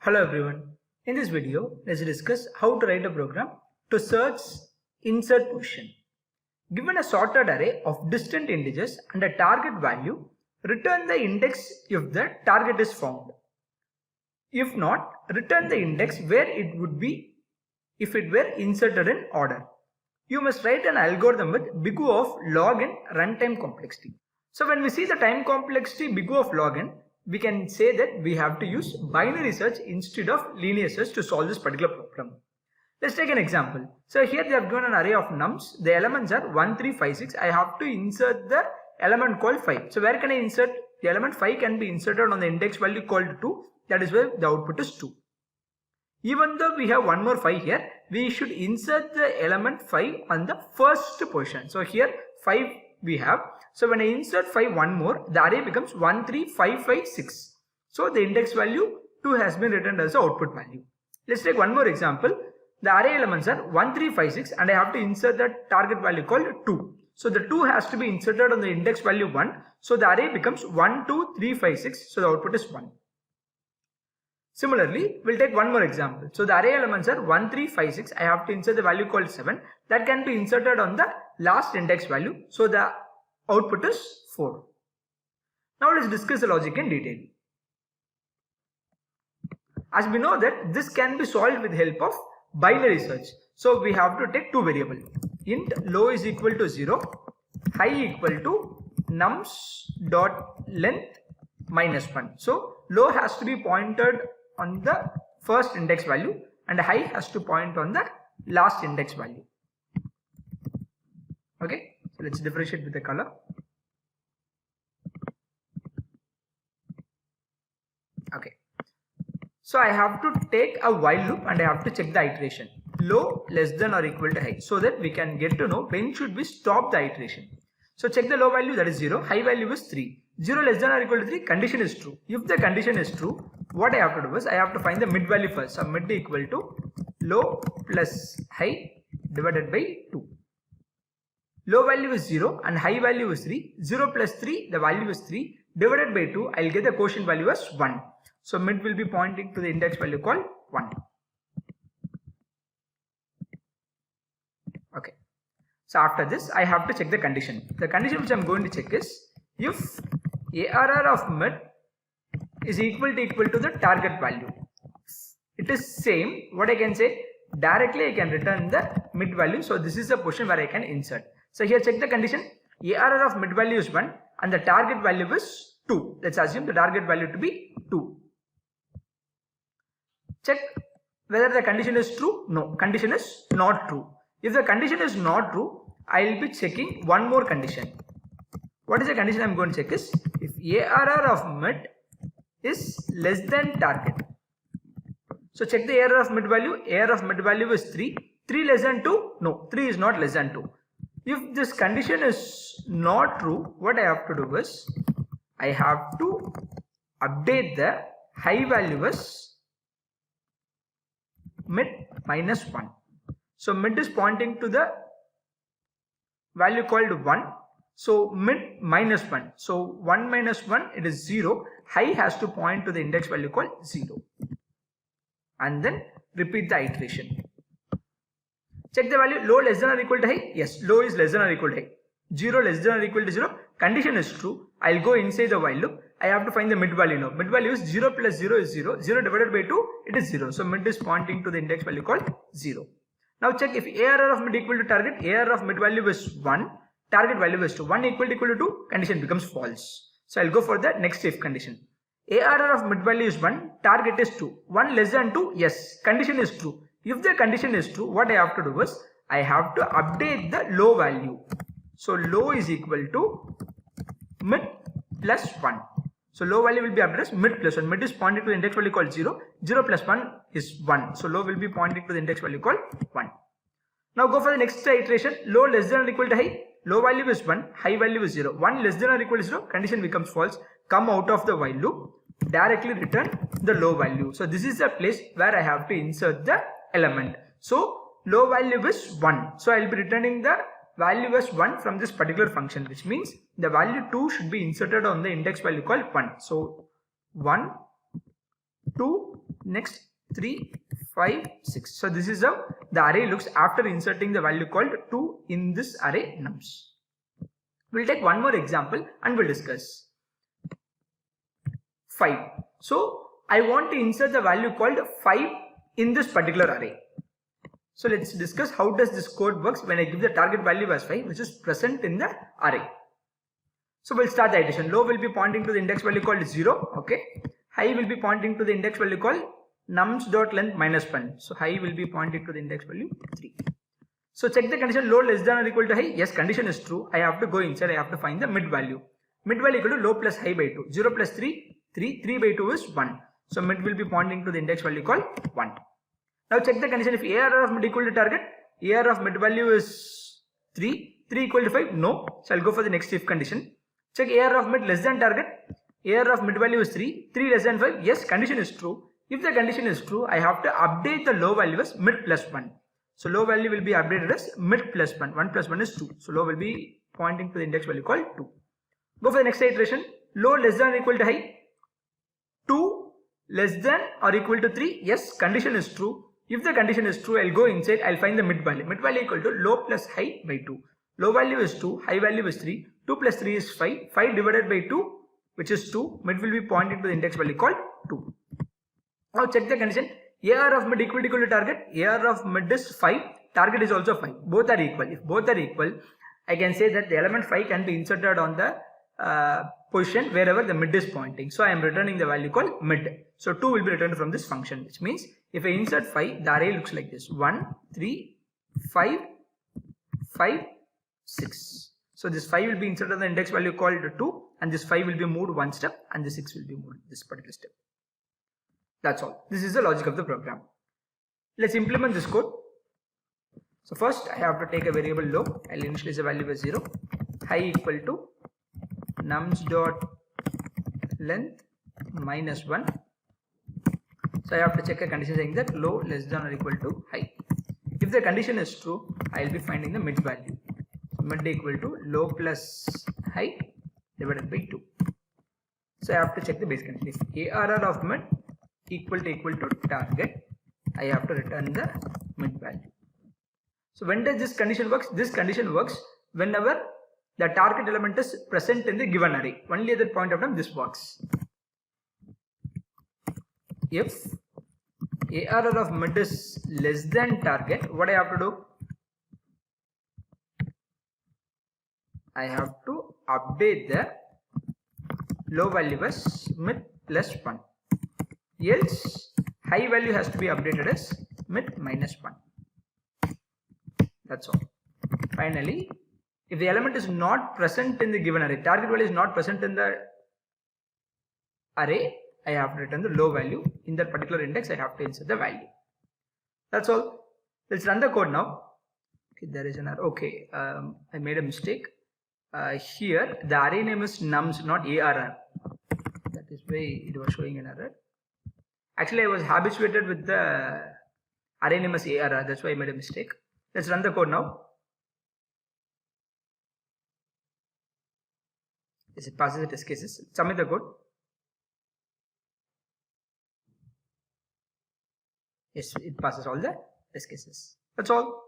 Hello everyone. In this video, let's discuss how to write a program to search insert position. Given a sorted array of distant integers and a target value, return the index if the target is found. If not, return the index where it would be if it were inserted in order. You must write an algorithm with big O of log n runtime complexity. So when we see the time complexity big O of log n, we can say that we have to use binary search instead of linear search to solve this particular problem. Let's take an example. So here they have given an array of nums. The elements are 1, 3, 5, 6. I have to insert the element called 5. So where can I insert? The element 5 can be inserted on the index value called 2. That is where the output is 2. Even though we have one more 5 here, we should insert the element 5 on the first position. So here 5 we have. So when I insert 5 one more, the array becomes 1, 3, 5, 5, 6. So the index value 2 has been written as the output value. Let's take one more example. The array elements are 1, 3, 5, 6 and I have to insert the target value called 2. So the 2 has to be inserted on the index value 1. So the array becomes 1, 2, 3, 5, 6. So the output is 1. Similarly, we'll take one more example. So the array elements are 1, 3, 5, 6. I have to insert the value called 7. That can be inserted on the last index value. So the output is 4. Now let's discuss the logic in detail. As we know that this can be solved with help of binary search. So we have to take two variables. Int low is equal to 0, high equal to nums dot length minus 1. So low has to be pointed on the first index value and high has to point on the last index value. Okay, so let's differentiate with the color. Okay, so I have to take a while loop and I have to check the iteration. Low less than or equal to high, so that we can get to know when should we stop the iteration. So check the low value, that is 0, high value is 3. 0 less than or equal to 3, condition is true. If the condition is true, what I have to do is I have to find the mid value first. So mid equal to low plus high divided by 2. Low value is 0 and high value is 3. 0 plus 3, the value is 3, divided by 2, I will get the quotient value as 1. So mid will be pointing to the index value called 1. Okay. So after this, I have to check the condition. The condition which I am going to check is if ARR of mid is equal to the target value. It is same. What I can say, directly I can return the mid value. So this is the position where I can insert. So here check the condition. ARR of mid value is 1 and the target value is 2. Let's assume the target value to be 2. Check whether the condition is true. No, condition is not true. If the condition is not true, I will be checking one more condition. What is the condition I am going to check is if ARR of mid is less than target. So check the ARR of mid value. ARR of mid value is 3. 3 less than 2? No, 3 is not less than 2. If this condition is not true, what I have to do is I have to update the high value as mid minus 1. So mid is pointing to the value called 1. So mid minus 1. So 1 minus 1, it is 0. High has to point to the index value called 0. And then repeat the iteration. Check the value low less than or equal to high. Yes, low is less than or equal to high. 0 less than or equal to 0. Condition is true. I will go inside the while loop. I have to find the mid value now. Mid value is 0 plus 0 is 0. 0 divided by 2, it is 0. So mid is pointing to the index value called 0. Now check if ARR of mid equal to target. ARR of mid value is 1. Target value is 2. 1 equal to 2. Condition becomes false. So I will go for the next if condition. ARR of mid value is 1. Target is 2. 1 less than 2. Yes. Condition is true. If the condition is true, what I have to do is I have to update the low value. So low is equal to mid plus 1. So low value will be updated as mid plus 1. Mid is pointing to the index value called 0. 0 plus 1 is 1. So low will be pointing to the index value called 1. Now go for the next iteration. Low less than or equal to high. Low value is 1. High value is 0. 1 less than or equal to 0. Condition becomes false. Come out of the while loop. Directly return the low value. So this is the place where I have to insert the element. So low value is 1. So I will be returning the value as 1 from this particular function, which means the value 2 should be inserted on the index value called 1. So 1, 2 next 3, 5, 6. So this is how the array looks after inserting the value called 2 in this array nums. We'll take one more example and we'll discuss. 5. So I want to insert the value called 5 in this particular array. So let's discuss how does this code works when I give the target value as 5, which is present in the array. So we'll start the iteration. Low will be pointing to the index value called 0. Okay. High will be pointing to the index value called nums.length minus 1. So high will be pointing to the index value 3. So check the condition low less than or equal to high. Yes, condition is true. I have to go inside. I have to find the mid value. Mid value equal to low plus high by 2. 0 plus 3, 3. 3 by 2 is 1. So mid will be pointing to the index value called 1. Now check the condition. If ARR of mid equal to target, ARR of mid value is 3. 3 equal to 5? No. So I'll go for the next if condition. Check ARR of mid less than target. ARR of mid value is 3. 3 less than 5. Yes, condition is true. If the condition is true, I have to update the low value as mid plus 1. So low value will be updated as mid plus 1. 1 plus 1 is 2. So low will be pointing to the index value called 2. Go for the next iteration. Low less than or equal to high. 2 less than or equal to 3. Yes, condition is true. If the condition is true, I'll go inside. I'll find the mid value. Mid value equal to low plus high by 2. Low value is 2. High value is 3. 2 plus 3 is 5. 5 divided by 2, which is 2. Mid will be pointing to the index value called 2. Now check the condition. AR of mid equal to target. AR of mid is 5. Target is also 5. Both are equal. If both are equal, I can say that the element 5 can be inserted on the position wherever the mid is pointing. So I am returning the value called mid. So 2 will be returned from this function, which means if I insert 5, the array looks like this. 1, 3, 5, 5, 6. So this 5 will be inserted on the index value called 2, and this 5 will be moved one step, and the 6 will be moved this particular step. That's all. This is the logic of the program. Let's implement this code. So first I have to take a variable low. I'll initialize the value as 0. High equal to nums dot length minus 1. So I have to check a condition saying that low less than or equal to high. If the condition is true, I will be finding the mid value. So mid equal to low plus high divided by 2. So I have to check the base condition. If ARR of mid equal to target, I have to return the mid value. So when does this condition works? This condition works whenever the target element is present in the given array. Only at that point of time this works. If ARR of mid is less than target, what I have to do? I have to update the low value as mid plus 1. Else high value has to be updated as mid minus 1. That's all. Finally, if the element is not present in the given array, target value is not present in the array, I have to return the low value. In that particular index, I have to insert the value. That's all. Let's run the code now. Okay, there is an error. Okay, I made a mistake. Here, the array name is nums, not ARR. That is why it was showing an error. Actually, I was habituated with the array name as ARR. That's why I made a mistake. Let's run the code now. Yes, it passes the test cases. Submit the code. Yes, it passes all the test cases. That's all.